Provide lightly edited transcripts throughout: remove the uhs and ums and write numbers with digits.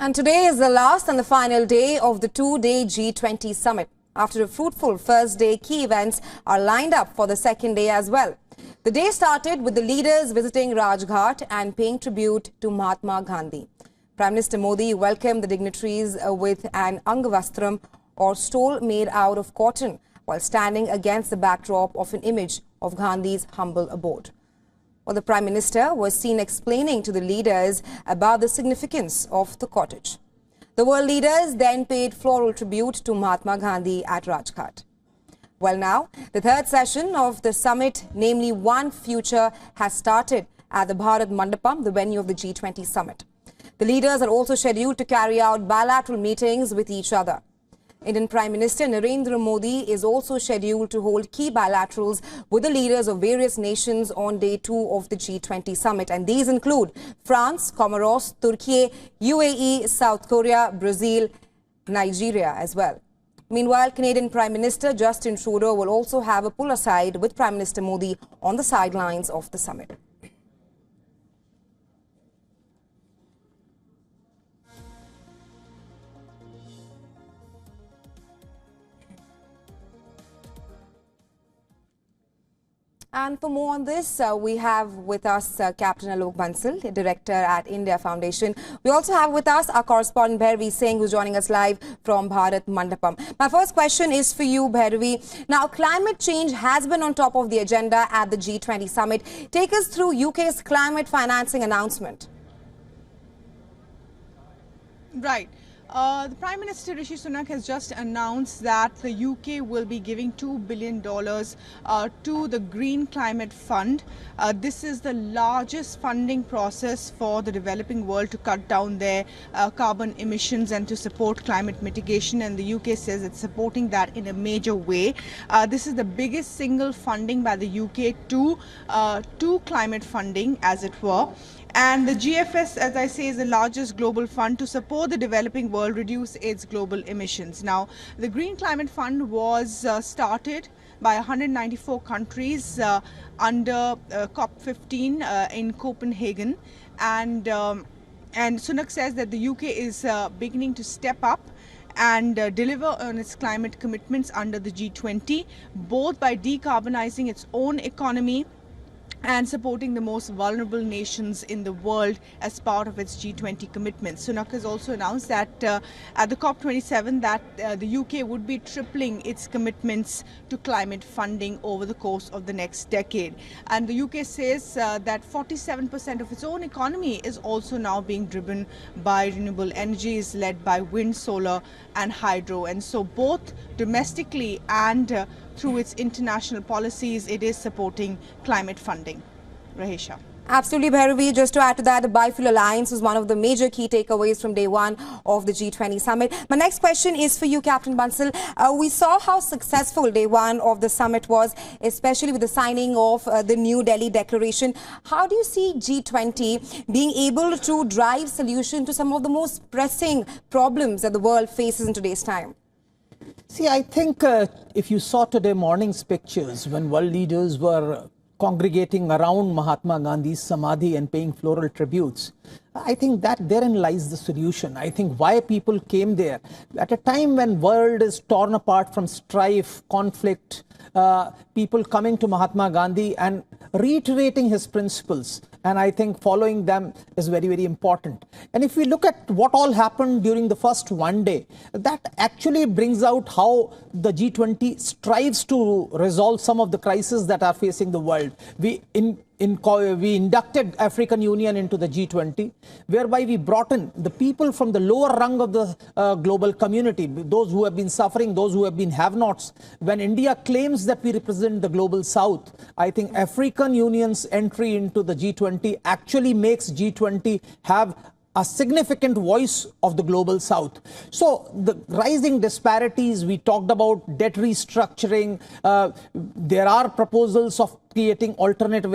And today is the last and the final day of the two-day G20 summit. After a fruitful first day, key events are lined up for the second day as well. The day started with the leaders visiting Rajghat and paying tribute to Mahatma Gandhi. Prime Minister Modi welcomed the dignitaries with an Angavastram or stole made out of cotton while standing against the backdrop of an image of Gandhi's humble abode. Well, the Prime Minister was seen explaining to the leaders about the significance of the cottage. The world leaders then paid floral tribute to Mahatma Gandhi at Rajghat. Well, now, the third session of the summit, namely One Future, has started at the Bharat Mandapam, the venue of the G20 summit. The leaders are also scheduled to carry out bilateral meetings with each other. Indian Prime Minister Narendra Modi is also scheduled to hold key bilaterals with the leaders of various nations on day 2 of the G20 summit. And these include France, Comoros, Turkey, UAE, South Korea, Brazil, Nigeria as well. Meanwhile, Canadian Prime Minister Justin Trudeau will also have a pull-aside with Prime Minister Modi on the sidelines of the summit. And for more on this, we have with us Captain Alok Bansal, Director at India Foundation. We also have with us our correspondent Bhairavi Singh, who's joining us live from Bharat Mandapam. My first question is for you, Bhairavi. Now, climate change has been on top of the agenda at the G20 summit. Take us through UK's climate financing announcement. Right. The Prime Minister Rishi Sunak has just announced that the UK will be giving $2 billion to the Green Climate Fund. This is the largest funding process for the developing world to cut down their carbon emissions and to support climate mitigation, and the UK says it's supporting that in a major way. This is the biggest single funding by the UK to climate funding, as it were. And the GFS, as I say, is the largest global fund to support the developing world reduce its global emissions. Now, the Green Climate Fund was started by 194 countries under COP15 in Copenhagen. And Sunak says that the UK is beginning to step up and deliver on its climate commitments under the G20, both by decarbonizing its own economy and supporting the most vulnerable nations in the world as part of its G20 commitments. Sunak has also announced that at the COP27 that the UK would be tripling its commitments to climate funding over the course of the next decade. And the UK says that 47% of its own economy is also now being driven by renewable energies led by wind, solar and hydro. And so both domestically and through its international policies, it is supporting climate funding. Rahesha. Absolutely, Bhairavi. Just to add to that, the Biofuel Alliance was one of the major key takeaways from day 1 of the G20 summit. My next question is for you, Captain Bansal. We saw how successful day 1 of the summit was, especially with the signing of the New Delhi Declaration. How do you see G20 being able to drive solution to some of the most pressing problems that the world faces in today's time? See, I think if you saw today morning's pictures when world leaders were congregating around Mahatma Gandhi's Samadhi and paying floral tributes, I think that therein lies the solution. I think why people came there at a time when world is torn apart from strife, conflict, people coming to Mahatma Gandhi and reiterating his principles, and I think following them is very, very important. And if we look at what all happened during the first one day, that actually brings out how the G20 strives to resolve some of the crises that are facing the world. We inducted African Union into the G20, whereby we brought in the people from the lower rung of the global community, those who have been suffering, those who have been have-nots. When India claims that we represent the global south, I think African Union's entry into the G20 actually makes G20 have a significant voice of the global south. So the rising disparities, we talked about debt restructuring, there are proposals of creating alternative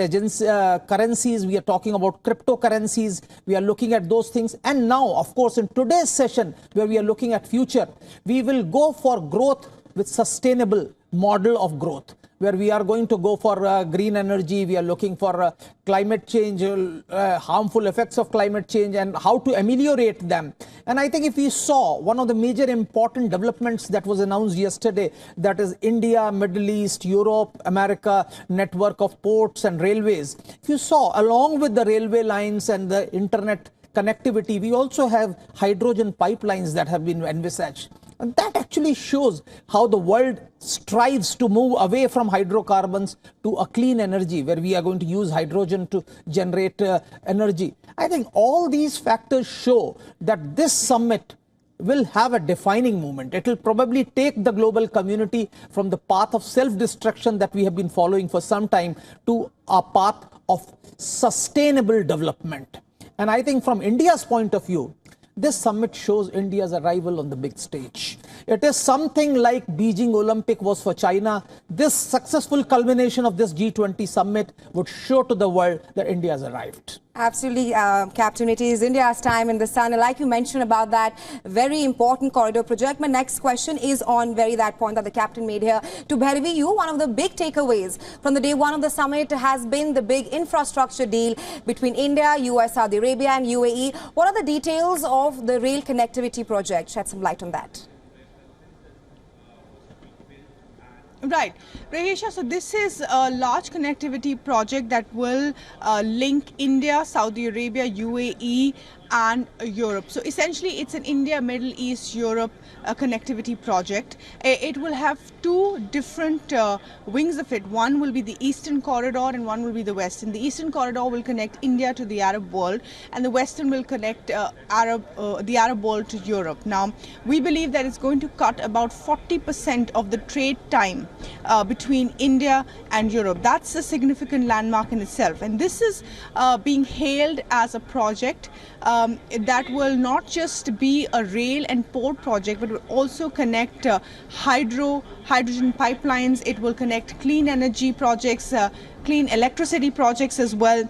currencies, we are talking about cryptocurrencies, we are looking at those things. And now, of course, in today's session, where we are looking at future, we will go for growth with sustainable model of growth, where we are going to go for green energy. We are looking for climate change, harmful effects of climate change and how to ameliorate them. And I think if we saw one of the major important developments that was announced yesterday, that is India, Middle East, Europe, America network of ports and railways. If you saw, along with the railway lines and the internet connectivity, we also have hydrogen pipelines that have been envisaged. And that actually shows how the world strives to move away from hydrocarbons to a clean energy, where we are going to use hydrogen to generate energy. I think all these factors show that this summit will have a defining moment. It will probably take the global community from the path of self-destruction that we have been following for some time to a path of sustainable development. And I think from India's point of view, this summit shows India's arrival on the big stage. It is something like Beijing Olympic was for China. This successful culmination of this G20 summit would show to the world that India has arrived. Absolutely, Captain. It is India's time in the sun. And like you mentioned about that very important corridor project, my next question is on that point that the Captain made here. To Bhairavi, you, one of the big takeaways from the day one of the summit has been the big infrastructure deal between India, US, Saudi Arabia and UAE. What are the details of the rail connectivity project? Shed some light on that. Right, Rahesha, so this is a large connectivity project that will link India, Saudi Arabia, UAE and Europe. So essentially it's an India, Middle East, Europe connectivity project. It will have two different wings of it. One will be the Eastern Corridor and one will be the Western. The Eastern Corridor will connect India to the Arab world and the Western will connect the Arab world to Europe. Now, we believe that it's going to cut about 40% of the trade time between India and Europe. That's a significant landmark in itself. And this is being hailed as a project that will not just be a rail and port project, but will also connect hydrogen pipelines. It will connect clean energy projects, clean electricity projects as well.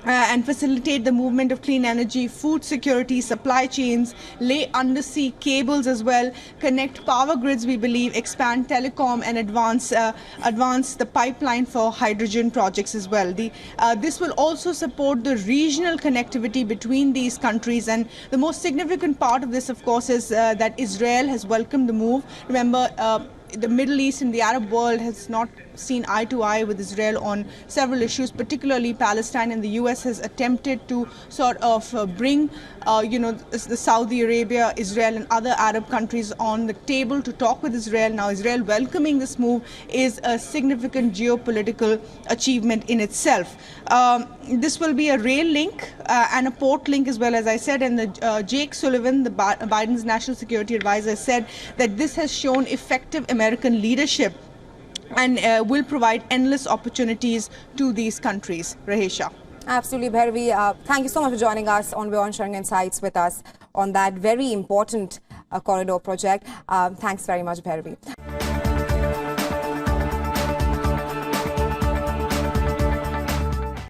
And facilitate the movement of clean energy, food security, supply chains, lay undersea cables as well, connect power grids, we believe, expand telecom and advance the pipeline for hydrogen projects as well. This will also support the regional connectivity between these countries, and the most significant part of this, of course, is that Israel has welcomed the move. Remember, the Middle East and the Arab world has not seen eye to eye with Israel on several issues, particularly Palestine, and the US has attempted to sort of bring the Saudi Arabia, Israel and other Arab countries on the table to talk with Israel. Now Israel welcoming this move is a significant geopolitical achievement in itself. This will be a rail link and a port link as well, as I said, and Jake Sullivan, Biden's national security advisor, said that this has shown effective American leadership and will provide endless opportunities to these countries. Rahesha. Absolutely, Bhairavi. Thank you so much for joining us on Beyond Sharing Insights with us on that very important corridor project. Thanks very much, Bhairavi.